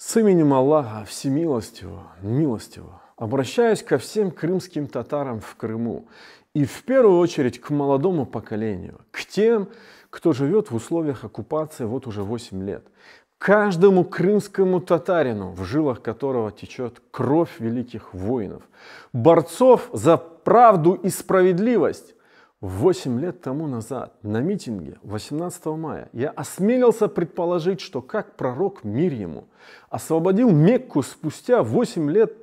С именем Аллаха Всемилостивого, Милостивого, обращаюсь ко всем крымским татарам в Крыму и в первую очередь к молодому поколению, к тем, кто живет в условиях оккупации вот уже 8 лет. Каждому крымскому татарину, в жилах которого течет кровь великих воинов, борцов за правду и справедливость. 8 лет тому назад на митинге 18 мая я осмелился предположить, что как пророк, мир ему, освободил Мекку спустя 8 лет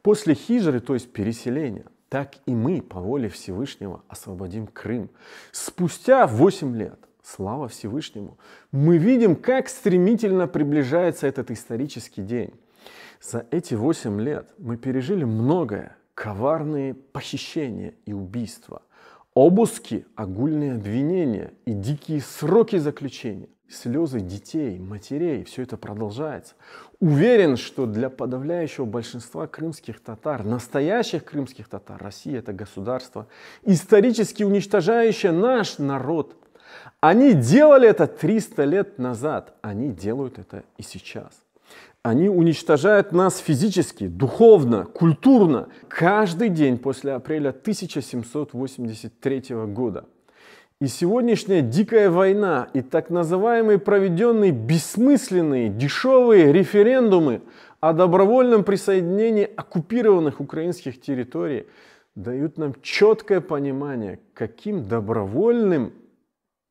после хиджры, то есть переселения, так и мы по воле Всевышнего освободим Крым. Спустя 8 лет, слава Всевышнему, мы видим, как стремительно приближается этот исторический день. За эти 8 лет мы пережили многое: коварные похищения и убийства, обыски, огульные обвинения и дикие сроки заключения, слезы детей, матерей, все это продолжается. Уверен, что для подавляющего большинства крымских татар, настоящих крымских татар, Россия — это государство, исторически уничтожающее наш народ. Они делали это 300 лет назад, они делают это и сейчас. Они уничтожают нас физически, духовно, культурно каждый день после апреля 1783 года. И сегодняшняя дикая война и так называемые проведенные бессмысленные, дешевые референдумы о добровольном присоединении оккупированных украинских территорий дают нам четкое понимание, каким добровольным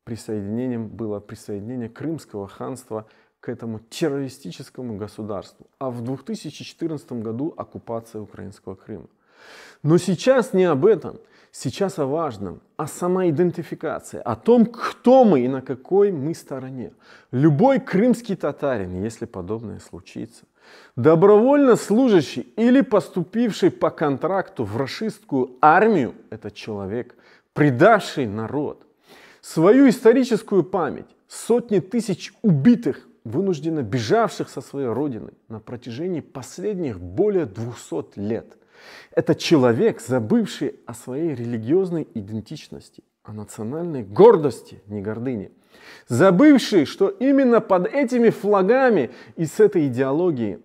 присоединением было присоединение Крымского ханства к этому террористическому государству, а в 2014 году оккупация украинского Крыма. Но сейчас не об этом, сейчас о важном, о самоидентификации, о том, кто мы и на какой мы стороне. Любой крымский татарин, если подобное случится, добровольно служащий или поступивший по контракту в рашистскую армию, это человек, предавший народ. Свою историческую память, сотни тысяч убитых, вынужденно бежавших со своей родины на протяжении последних более 200 лет. Это человек, забывший о своей религиозной идентичности, о национальной гордости, не гордыне. Забывший, что именно под этими флагами и с этой идеологией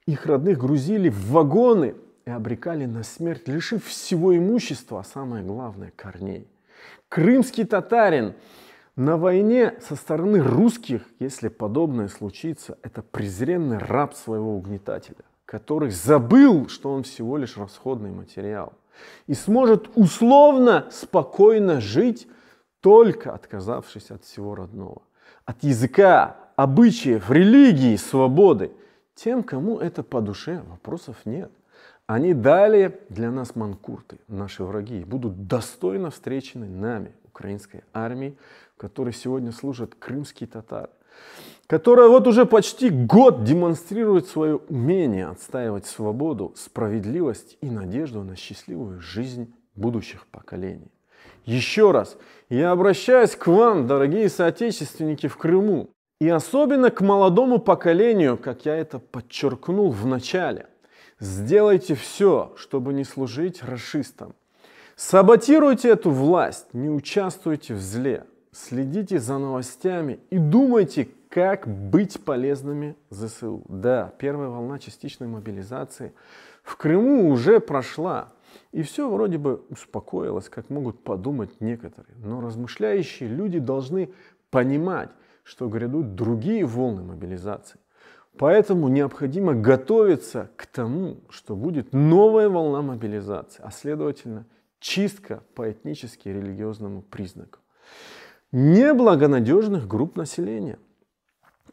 их родных грузили в вагоны и обрекали на смерть, лишив всего имущества, а самое главное — корней. Крымский татарин на войне со стороны русских, если подобное случится, это презренный раб своего угнетателя, который забыл, что он всего лишь расходный материал и сможет условно, спокойно жить, только отказавшись от всего родного, от языка, обычаев, религии, свободы. Тем, кому это по душе, вопросов нет. Они далее для нас манкурты, наши враги, будут достойно встречены нами, украинской армией, в которой сегодня служат крымские татары, которая вот уже почти год демонстрирует свое умение отстаивать свободу, справедливость и надежду на счастливую жизнь будущих поколений. Еще раз я обращаюсь к вам, дорогие соотечественники в Крыму, и особенно к молодому поколению, как я это подчеркнул в начале. Сделайте все, чтобы не служить рашистам. Саботируйте эту власть, не участвуйте в зле. Следите за новостями и думайте, как быть полезными ЗСУ. Да, первая волна частичной мобилизации в Крыму уже прошла. И все вроде бы успокоилось, как могут подумать некоторые. Но размышляющие люди должны понимать, что грядут другие волны мобилизации. Поэтому необходимо готовиться к тому, что будет новая волна мобилизации, а следовательно чистка по этнически религиозному признаку неблагонадежных групп населения,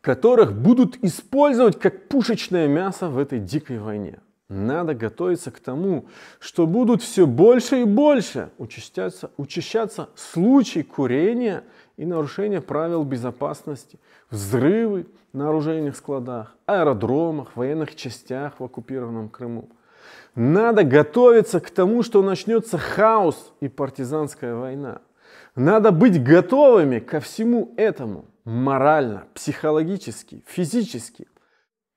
которых будут использовать как пушечное мясо в этой дикой войне. Надо готовиться к тому, что будут все больше и больше учащаться случаи курения и нарушения правил безопасности, взрывы на оружейных складах, аэродромах, военных частях в оккупированном Крыму. Надо готовиться к тому, что начнется хаос и партизанская война. Надо быть готовыми ко всему этому морально, психологически, физически.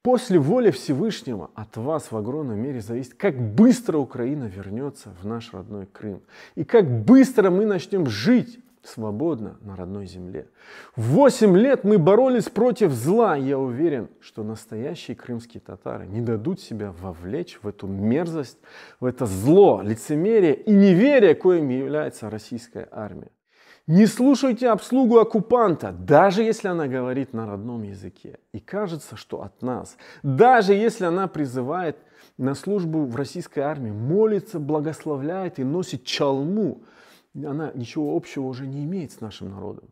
После воли Всевышнего от вас в огромной мере зависит, как быстро Украина вернется в наш родной Крым. И как быстро мы начнем жить свободно на родной земле. 8 лет мы боролись против зла. Я уверен, что настоящие крымские татары не дадут себя вовлечь в эту мерзость, в это зло, лицемерие и неверие, коим является российская армия. Не слушайте обслугу оккупанта, даже если она говорит на родном языке. И кажется, что от нас, даже если она призывает на службу в российской армии, молится, благословляет и носит чалму, она ничего общего уже не имеет с нашим народом.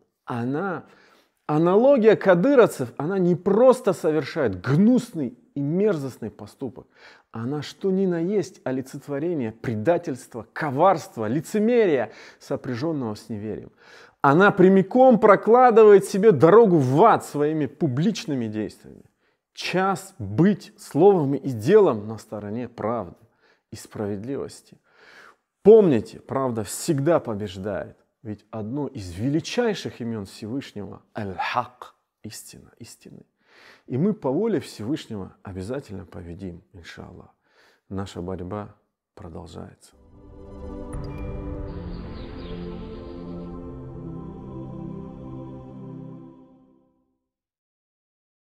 Аналогия кадыровцев, она не просто совершает гнусный и мерзостный поступок, она что ни на есть олицетворение предательства, коварства, лицемерия, сопряженного с неверием. Она прямиком прокладывает себе дорогу в ад своими публичными действиями. Час быть словом и делом на стороне правды и справедливости. Помните, правда всегда побеждает. Ведь одно из величайших имен Всевышнего – Аль-Хак – истина, истины. И мы по воле Всевышнего обязательно победим, иншаллах. Наша борьба продолжается.